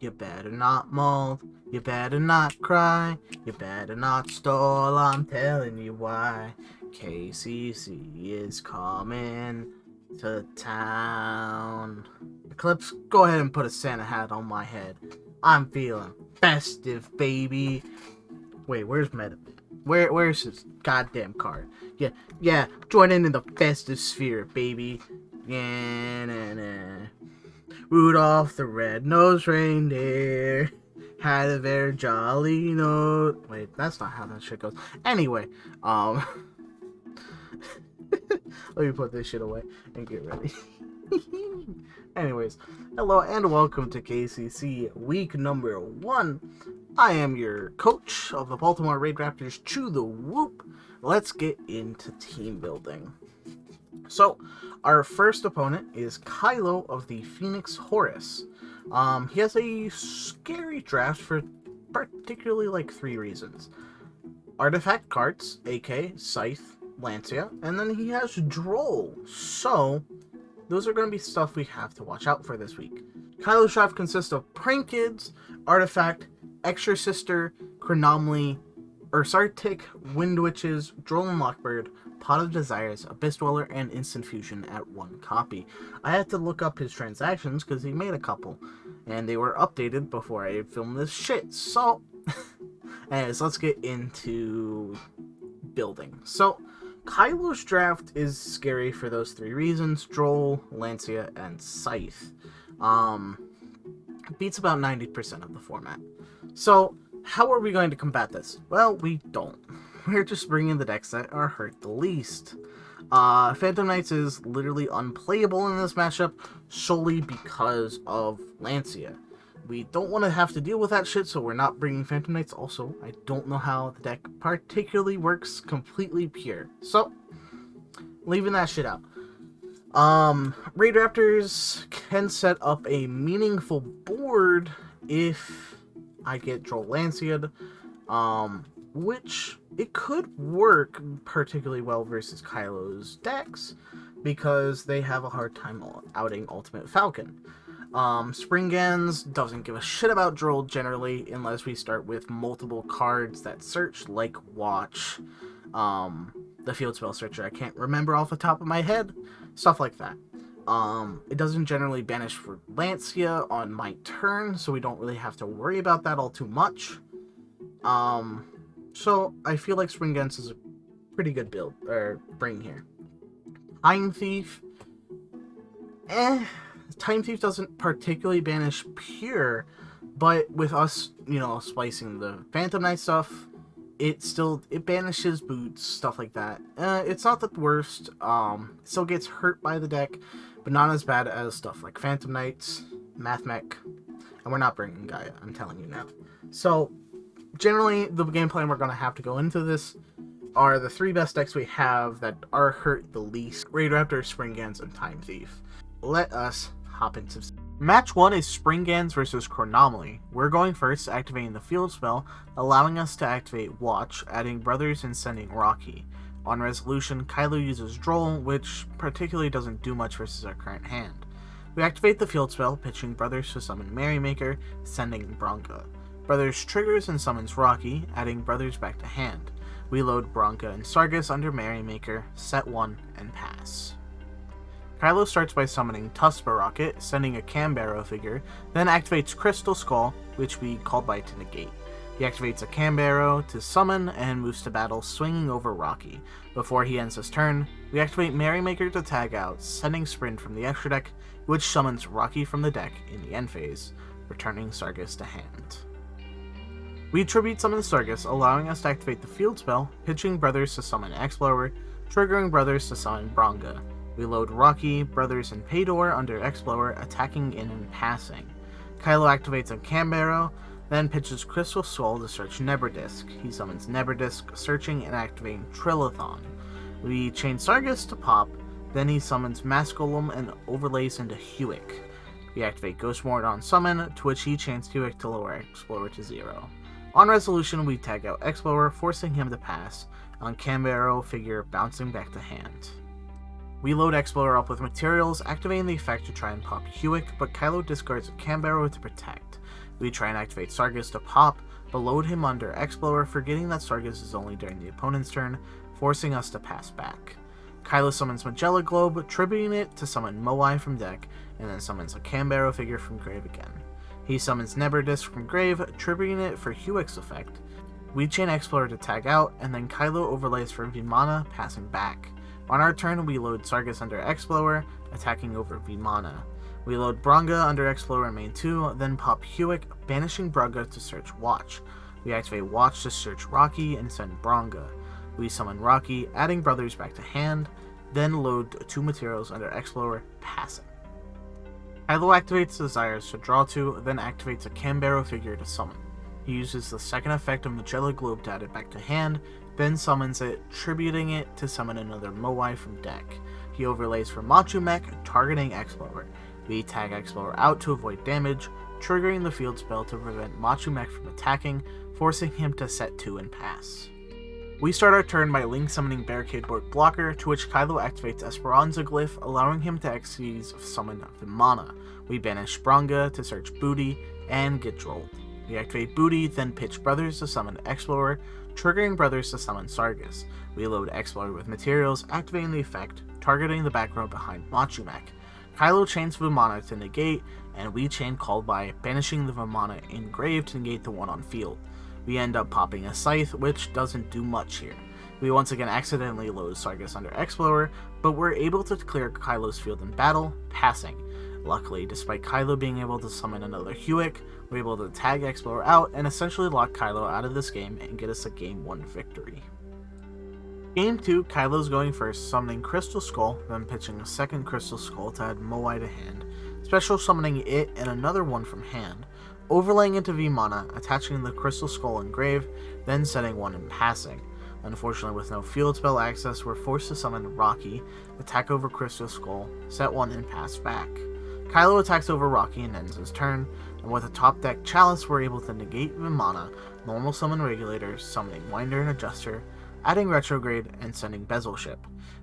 You better not mold, you better not cry, you better not stall, I'm telling you why. KCC is coming to town. Eclipse, go ahead and put a Santa hat on my head. I'm feeling festive, baby. Wait, where's Meta? Where's his goddamn card? Yeah, join in the festive sphere, baby. Yeah, nah, nah. Rudolph the red-nosed reindeer had a very jolly note. Wait, that's not how that shit goes. Anyway, let me put this shit away and get ready. Anyways, hello and welcome to KCC week number 1. I am your coach of the Baltimore Raidraptors, Chew the Whoop. Let's get into team building. So, our first opponent is Kylo of the Phoenix Horus. He has a scary draft for particularly 3 reasons. Artifact cards, aka Scythe, Lancia, and then he has Droll. So, those are going to be stuff we have to watch out for this week. Kylo's draft consists of Prank Kids, Artifact, Exorsister, Chronomaly, Ursartic, Wind Witches, Droll and Lockbird, Pot of Desires, Abyss Dweller, and Instant Fusion at 1 copy. I had to look up his transactions because he made a couple, and they were updated before I filmed this shit. So, anyways, let's get into building. So, Kylo's draft is scary for those 3 reasons: Droll, Lancia, and Scythe. Beats about 90% of the format. So, how are we going to combat this? Well, we don't. We're just bringing the decks that are hurt the least. Phantom Knights is literally unplayable in this matchup solely because of Lancia. We don't want to have to deal with that shit, so we're not bringing Phantom Knights. Also, I don't know how the deck particularly works completely pure. So, leaving that shit out. Raidraptors can set up a meaningful board if I get Droll Lancia'd, which it could work particularly well versus Kylo's decks, because they have a hard time outing Ultimate Falcon. Springans doesn't give a shit about Droll generally, unless we start with multiple cards that search, like Watch, the Field Spell Searcher I can't remember off the top of my head, stuff like that. It doesn't generally banish for Lancia on my turn, so we don't really have to worry about that all too much. So I feel like Springans is a pretty good build, or bring here. Time Thief. Time Thief doesn't particularly banish pure, but with us, splicing the Phantom Knight stuff, it banishes boots, stuff like that. It's not the worst. Still gets hurt by the deck, but not as bad as stuff like Phantom Knights, Mathmech, and we're not bringing Gaia, I'm telling you now. So, generally, the game plan we're going to have to go into this are the 3 best decks we have that are hurt the least: Raidraptor, Springans, and Time Thief. Let us hop into Match 1 is Springans versus Chronomaly. We're going first, activating the field spell, allowing us to activate Watch, adding Brothers and sending Rocky. On resolution, Kylo uses Droll, which particularly doesn't do much versus our current hand. We activate the field spell, pitching Brothers to summon Merrymaker, sending Bronca. Brothers triggers and summons Rocky, adding Brothers back to hand. We load Bronca and Sargus under Merrymaker, set 1, and pass. Kylo starts by summoning Tuspa Rocket, sending a Canberra figure, then activates Crystal Skull, which we called by to negate. He activates a Canberra to summon and moves to battle, swinging over Rocky. Before he ends his turn, we activate Merrymaker to tag out, sending Sprint from the extra deck, which summons Rocky from the deck in the end phase, returning Sargus to hand. We tribute summon Sargus, allowing us to activate the field spell, pitching Brothers to summon Explorer, triggering Brothers to summon Bronca. We load Rocky, Brothers, and Paydor under Explorer, attacking in and passing. Kylo activates a Canberra, then pitches Crystal Skull to search Nebrdisk. He summons Nebrdisk, searching and activating Trillathon. We chain Sargus to pop, then he summons Masculum and overlays into Hewick. We activate Ghostmord on summon, to which he chains Hewick to lower Explorer to 0. On resolution, we tag out Explorer, forcing him to pass, on Canberra figure bouncing back to hand. We load Explorer up with materials, activating the effect to try and pop Hewick, but Kylo discards a Canberra to protect. We try and activate Sargus to pop, but load him under Explorer, forgetting that Sargus is only during the opponent's turn, forcing us to pass back. Kylo summons Magella Globe, tributing it to summon Moai from deck, and then summons a Canberra figure from grave again. He summons Neberdisc from grave, tributing it for Huick's effect. We chain Explorer to tag out, and then Kylo overlays for Vimana, passing back. On our turn, we load Sargus under Explorer, attacking over Vimana. We load Bronga under Explorer in main 2, then pop Huick, banishing Bronga to search Watch. We activate Watch to search Rocky and send Bronga. We summon Rocky, adding Brothers back to hand, then load 2 materials under Explorer, passing. Kylo activates Desires to draw 2, then activates a Canberra figure to summon. He uses the second effect of Magella Globe to add it back to hand, then summons it, tributing it to summon another Moai from deck. He overlays for Machu Mech, targeting Explorer. We tag Explorer out to avoid damage, triggering the field spell to prevent Machu Mech from attacking, forcing him to set 2 and pass. We start our turn by link summoning Barricade Board Blocker, to which Kylo activates Esperanza Glyph, allowing him to Xyz summon Vimana. We banish Bronga to search Booty, and get Drolled. We activate Booty, then pitch Brothers to summon Explorer, triggering Brothers to summon Sargus. We load Explorer with materials, activating the effect, targeting the back row behind Machu Mech. Kylo chains Vimana to negate, and we chain Called By, banishing the Vimana in grave to negate the one on field. We end up popping a Scythe, which doesn't do much here. We once again accidentally load Sargus under Explorer, but we're able to clear Kylo's field in battle, passing. Luckily, despite Kylo being able to summon another Huick, we're able to tag Explorer out and essentially lock Kylo out of this game and get us a Game 1 victory. Game 2, Kylo's going first, summoning Crystal Skull, then pitching a second Crystal Skull to add Moai to hand, special summoning it and another one from hand, overlaying into Vimana, attaching the Crystal Skull in grave, then setting 1 and passing. Unfortunately, with no field spell access, we're forced to summon Rocky, attack over Crystal Skull, set 1 and pass back. Kylo attacks over Rocky and ends his turn, and with a top deck Chalice, we're able to negate Vimana, normal summon Regulators, summoning Winder and Adjuster, adding Retrograde, and sending Bezel Ship.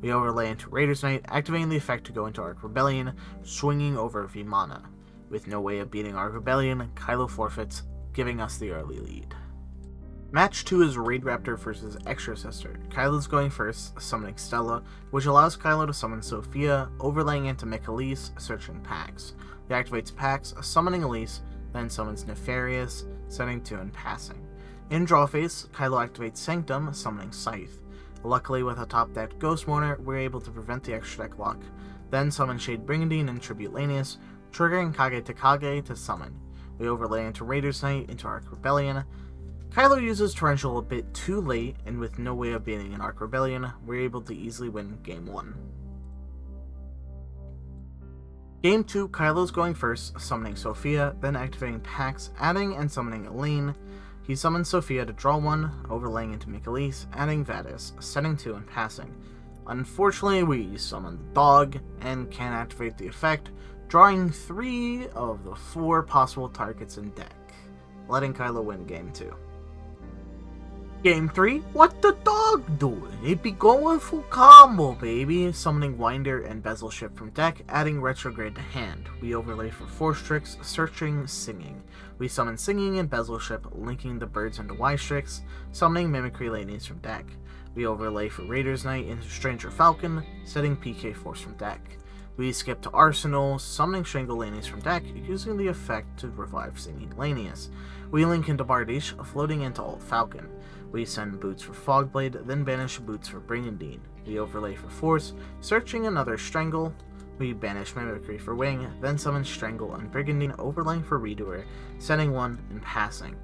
We overlay into Raider's Knight, activating the effect to go into Arc Rebellion, swinging over Vimana. With no way of beating Arc Rebellion, Kylo forfeits, giving us the early lead. Match 2 is Raidraptor vs. Exorsister. Kylo's going first, summoning Stella, which allows Kylo to summon Sophia, overlaying into Elise, searching Pax. He activates Pax, summoning Elise, then summons Nefarious, setting 2 and passing. In draw phase, Kylo activates Sanctum, summoning Scythe. Luckily, with a top deck Ghost Mourner, we're able to prevent the extra deck lock, then summon Shade Brigandine and Tribute Lanius, triggering Kage Takage to summon. We overlay into Raider's Knight into Arc Rebellion. Kylo uses Torrential a bit too late, and with no way of beating an Arc Rebellion, we're able to easily win Game 1. Game 2, Kylo's going first, summoning Sophia, then activating Pax, adding and summoning Elaine. He summons Sophia to draw 1, overlaying into Elise, adding Vadis, setting 2 and passing. Unfortunately, we summon the dog, and can't activate the effect, drawing 3 of the 4 possible targets in deck, letting Kylo win Game 2. Game 3, what the dog doing? It be going full combo, baby! Summoning Winder and Bezel Ship from deck, adding Retrograde to hand. We overlay for Force Tricks, searching Singing. We summon Singing and Bezel Ship, linking the birds into Y-Strix, summoning Mimicry Lanies from deck. We overlay for Raider's Knight into Stranger Falcon, setting PK Force from deck. We skip to Arsenal, summoning Strangle Lanius from deck, using the effect to revive Singing Lanius. We link into Bardiche, floating into Alt Falcon. We send Boots for Fogblade, then banish Boots for Brigandine. We overlay for Force, searching another Strangle. We banish Mimicry for Wing, then summon Strangle and Brigandine, overlaying for Redoer, setting 1 and passing.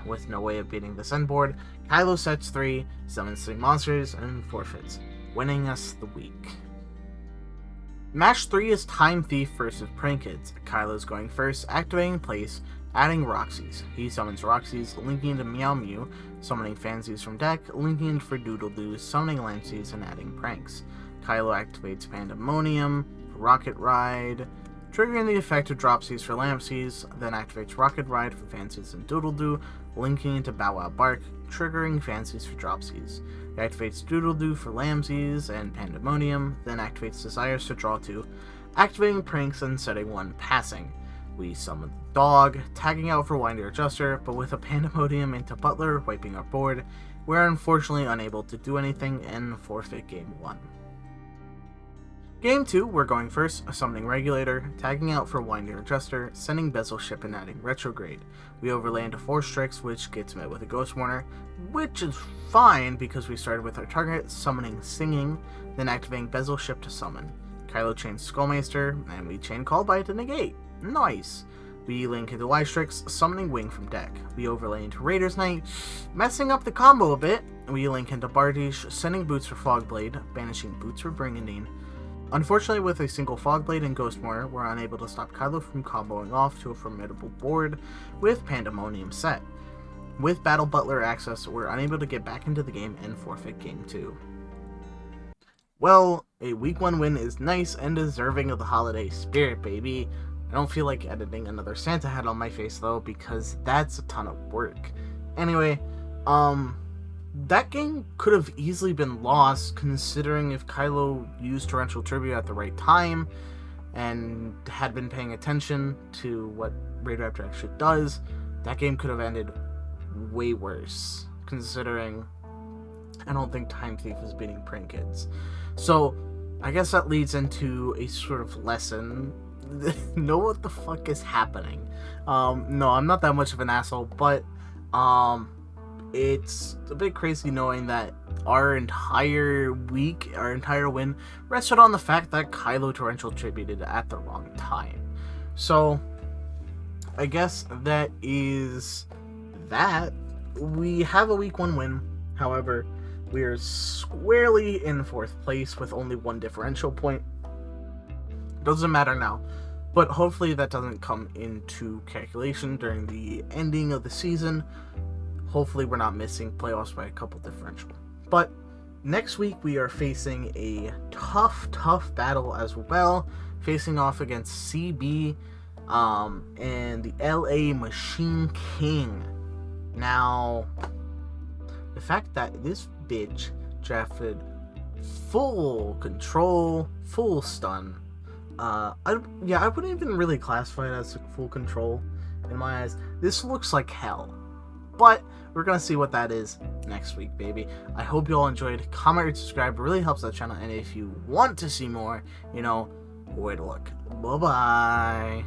With no way of beating this end board, Kylo sets 3, summons 3 monsters, and forfeits, winning us the week. Match 3 is Time Thief vs. Prank Kids. Kylo's going first, activating Place, adding Roxy's. He summons Roxy's, linking into Meow Mew, summoning Fancies from deck, linking for Doodle Doo, summoning Lampsies, and adding Pranks. Kylo activates Pandemonium for Rocket Ride, triggering the effect of Dropsies for Lampsies, then activates Rocket Ride for Fancies and Doodle Doo, linking into Bow Wow Bark, triggering Fancies for Dropsies. He activates Doodle Doo for Lampsies and Pandemonium, then activates Desires to draw 2, activating Pranks and setting 1, passing. We summoned the dog, tagging out for Winder Adjuster, but with a Pandemonium into Butler wiping our board, we're unfortunately unable to do anything and forfeit Game 1. Game 2, we're going first, summoning Regulator, tagging out for Winder Adjuster, sending Bezel Ship and adding Retrograde. We overlay into 4 Strix, which gets met with a Ghost Warner, which is fine because we started with our target, summoning Singing, then activating Bezel Ship to summon. Kylo chains Skullmaster, and we chain Callbite to negate. Nice! We link into Y-Strix, summoning Wing from deck. We overlay into Raider's Knight, messing up the combo a bit. We link into Bardiche, sending Boots for Fogblade, banishing Boots for Brigandine. Unfortunately, with a single Fogblade and Ghost Warner, we're unable to stop Kylo from comboing off to a formidable board with Pandemonium set. With Battle Butler access, we're unable to get back into the game and forfeit Game 2. Well, a Week 1 win is nice and deserving of the holiday spirit, baby. I don't feel like editing another Santa hat on my face, though, because that's a ton of work. Anyway, that game could have easily been lost, considering if Kylo used Torrential Tribute at the right time and had been paying attention to what Raidraptor actually does. That game could have ended way worse, considering I don't think Time Thief is beating Prank Kids. So, I guess that leads into a sort of lesson. Know what the fuck is happening. No, I'm not that much of an asshole, but it's a bit crazy knowing that our entire week, our entire win, rested on the fact that Kylo Torrential Tributed at the wrong time. So, I guess that is that. We have a Week 1 win, however, we are squarely in 4th place with only 1 differential point. Doesn't matter now, but hopefully that doesn't come into calculation during the ending of the season. Hopefully we're not missing playoffs by a couple differential. But next week we are facing a tough battle as well, facing off against CB and the LA Machine King. Now, the fact that this bitch drafted full control, full stun, I wouldn't even really classify it as full control in my eyes. This looks like hell. But we're going to see what that is next week, baby. I hope you all enjoyed. Comment, rate, subscribe. It really helps that channel. And if you want to see more, you know where to look. Bye-bye.